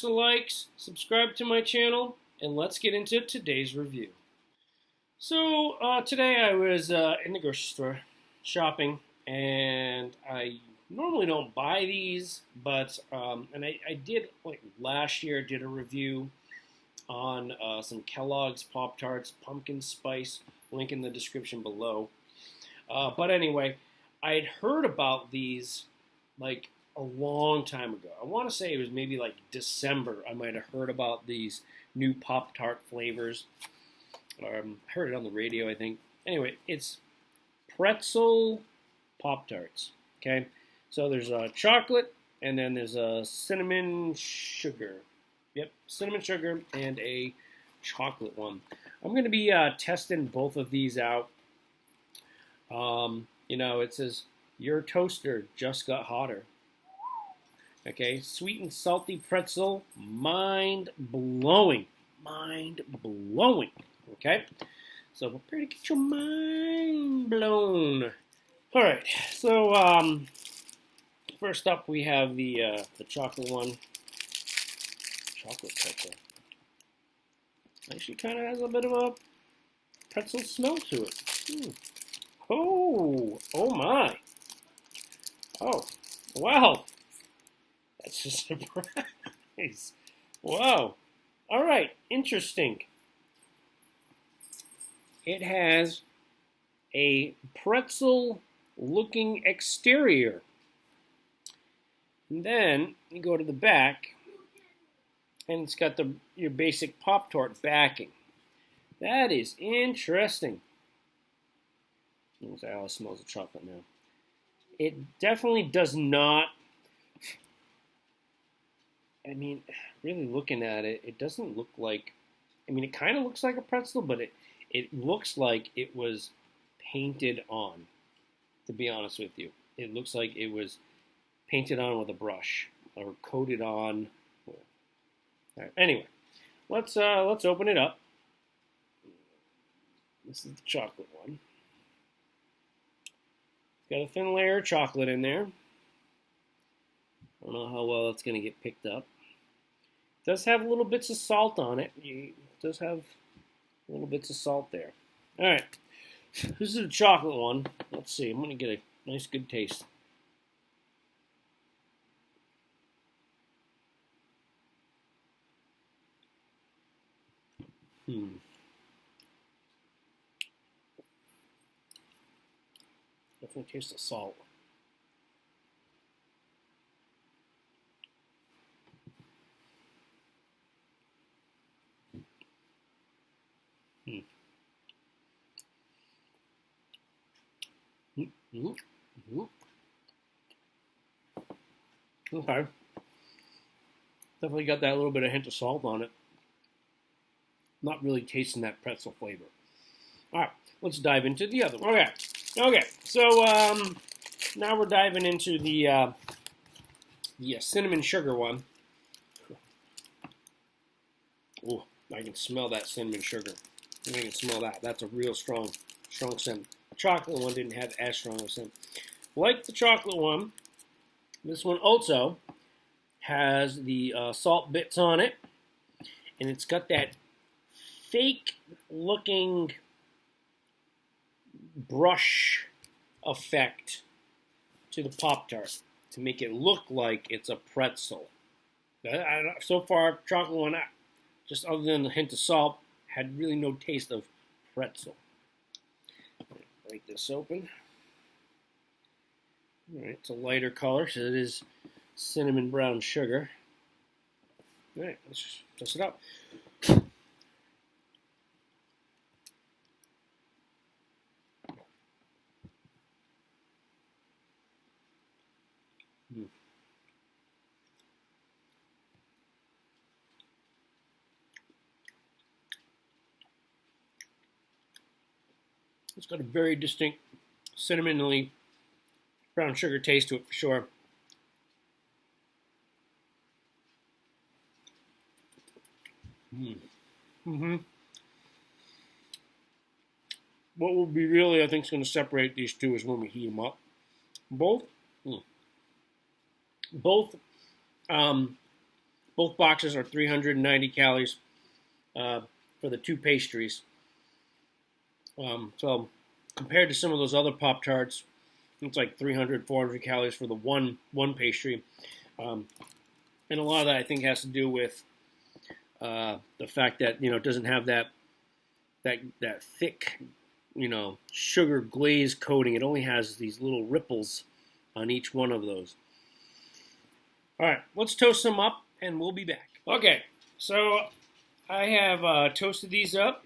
smash the likes, subscribe to my channel, and let's get into today's review. So today I was in the grocery store shopping, and I normally don't buy these, but and I did, like last year, did a review on some Kellogg's Pop Tarts Pumpkin Spice, link in the description below. But anyway, I'd heard about these like a long time ago. I want to say it was maybe like December. I might have heard about these new Pop Tart flavors. I heard it on the radio, I think. Anyway, it's pretzel Pop Tarts. Okay, so there's chocolate, and then there's a cinnamon sugar. Yep, cinnamon sugar and a chocolate one. I'm going to be testing both of these out. You know, it says, your toaster just got hotter. Okay, sweet and salty pretzel, mind-blowing. Mind-blowing. Okay, so prepare to get your mind blown. All right, so first up we have the chocolate one. Chocolate pretzel. Actually kind of has a bit of a pretzel smell to it. Oh my. Oh, wow. That's a surprise. Wow. All right, interesting. It has a pretzel-looking exterior. And then you go to the back, and it's got your basic Pop-Tart backing. That is interesting. Oh, it smells of chocolate now. It definitely does not. I mean, really looking at it, it doesn't look like. I mean, it kind of looks like a pretzel, but it looks like it was painted on. To be honest with you, it looks like it was painted on with a brush or coated on. All right, anyway, let's open it up. This is the chocolate one. Got a thin layer of chocolate in there. I don't know how well it's going to get picked up. It does have little bits of salt on it. It does have little bits of salt there. All right, this is the chocolate one. Let's see. I'm going to get a nice, good taste. Definitely taste the salt. Okay. Definitely got that little bit of hint of salt on it. Not really tasting that pretzel flavor. All right, let's dive into the other one. Okay. So now we're diving into the cinnamon sugar one. Oh, I can smell that cinnamon sugar. I can smell that. That's a real strong scent. The chocolate one didn't have as strong a scent. Like the chocolate one, this one also has the salt bits on it, and it's got that fake-looking brush effect to the Pop-Tart to make it look like it's a pretzel. So far, chocolate one, just other than the hint of salt, had really no taste of pretzel. Break this open. All right, it's a lighter color, so it is cinnamon brown sugar. All right, let's just test it out. It's got a very distinct cinnamony brown sugar taste to it for sure. What will be really, I think, is going to separate these two is when we heat them up. Both Both boxes are 390 calories for the two pastries. So compared to some of those other Pop Tarts, it's like 300, 400 calories for the one pastry. And a lot of that I think has to do with the fact that it doesn't have that thick sugar glaze coating. It only has these little ripples on each one of those. All right, let's toast them up, and we'll be back. Okay, so I have toasted these up,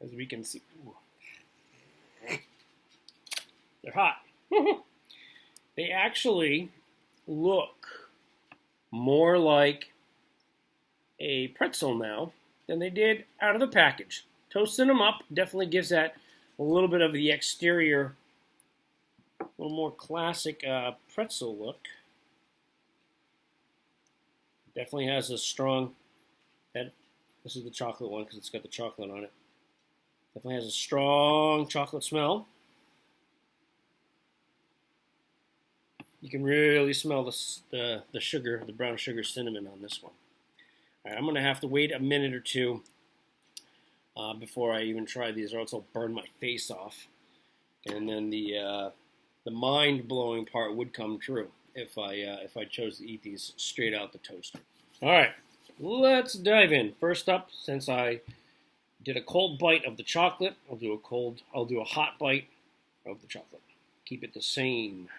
as we can see. Ooh. They're hot. They actually look more like a pretzel now than they did out of the package. Toasting them up definitely gives that a little bit of the exterior, a little more classic pretzel look. Definitely has a strong, this is the chocolate one because it's got the chocolate on it. Definitely has a strong chocolate smell. You can really smell the sugar, the brown sugar cinnamon on this one. All right, I'm going to have to wait a minute or two before I even try these, or else I'll burn my face off. And then the mind-blowing part would come true if I chose to eat these straight out the toaster. All right, let's dive in. First up, since I did a cold bite of the chocolate, I'll do a hot bite of the chocolate. Keep it the same.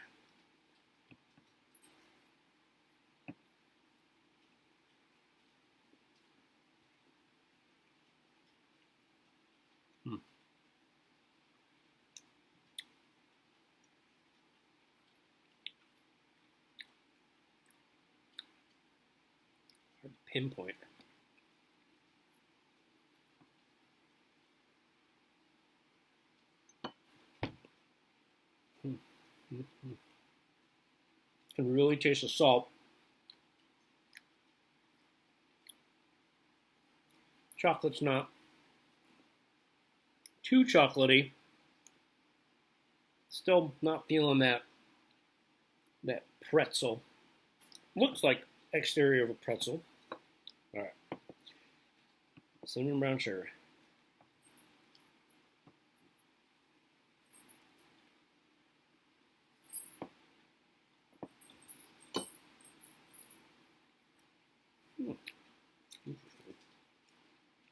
Pinpoint. You can really taste the salt. Chocolate's not too chocolatey. Still not feeling that pretzel. Looks like exterior of a pretzel. All right. Cinnamon brown sugar.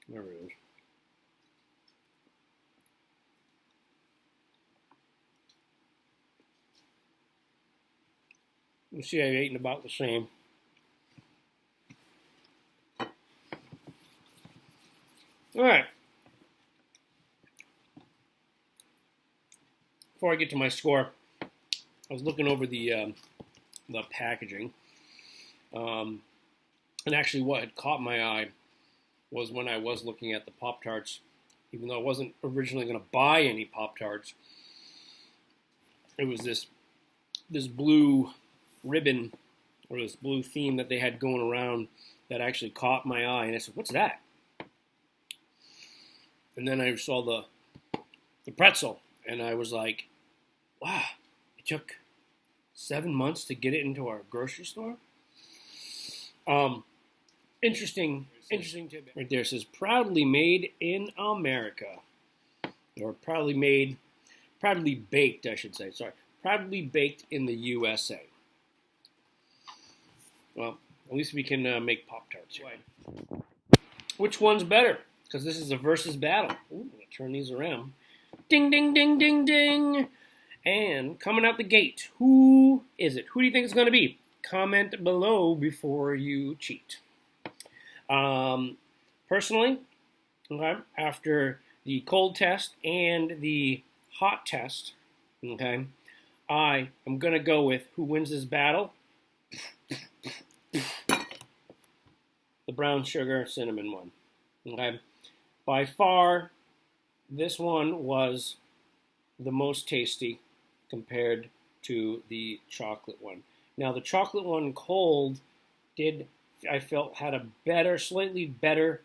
There it is. You see, I've eaten about the same. All right. Before I get to my score, I was looking over the packaging, and actually, what had caught my eye was when I was looking at the Pop Tarts. Even though I wasn't originally going to buy any Pop Tarts, it was this blue ribbon or this blue theme that they had going around that actually caught my eye, and I said, "What's that?" And then I saw the pretzel, and I was like, "Wow! It took 7 months to get it into our grocery store." Interesting tidbit. Right there, it says proudly made in America, or proudly baked, I should say. Sorry, proudly baked in the USA. Well, at least we can make Pop Tarts here. Which one's better? Because this is a versus battle. Ooh, I'm gonna turn these around. Ding, ding, ding, ding, ding. And coming out the gate, who is it? Who do you think it's going to be? Comment below before you cheat. Personally, okay, after the cold test and the hot test, okay, I am going to go with who wins this battle. The brown sugar cinnamon one. Okay, by far, this one was the most tasty compared to the chocolate one. Now, the chocolate one cold I felt had a better, slightly better,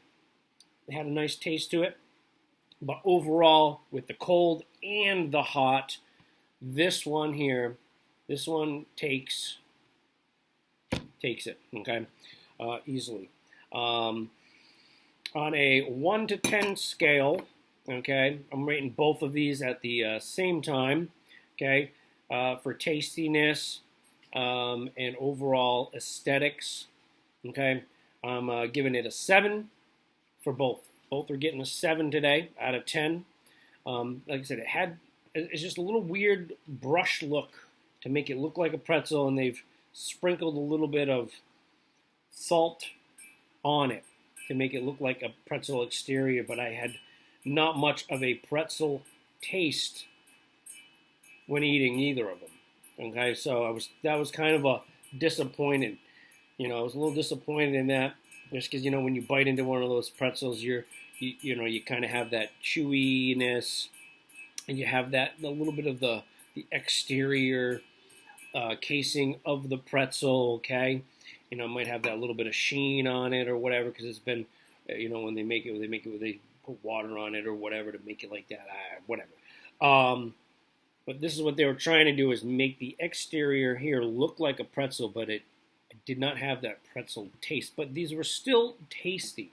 it had a nice taste to it. But overall, with the cold and the hot, this one here, this one takes takes it, okay, easily. On a 1 to 10 scale, okay, I'm rating both of these at the same time, okay, for tastiness and overall aesthetics, okay. I'm giving it a 7 for both. Both are getting a 7 today out of 10. Like I said, it's just a little weird brush look to make it look like a pretzel, and they've sprinkled a little bit of salt on it to make it look like a pretzel exterior, but I had not much of a pretzel taste when eating either of them. Okay, so that was kind of a disappointed. I was a little disappointed in that, just because when you bite into one of those pretzels, you kind of have that chewiness, and you have that a little bit of the exterior casing of the pretzel. Okay, might have that little bit of sheen on it or whatever, because it's been, when they make it, they put water on it or whatever to make it like that, whatever. But this is what they were trying to do, is make the exterior here look like a pretzel, but it did not have that pretzel taste. But these were still tasty,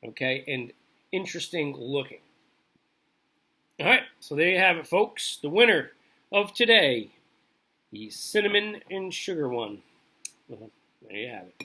okay, and interesting looking. All right, so there you have it, folks. The winner of today, the cinnamon and sugar one. Well, there you have it.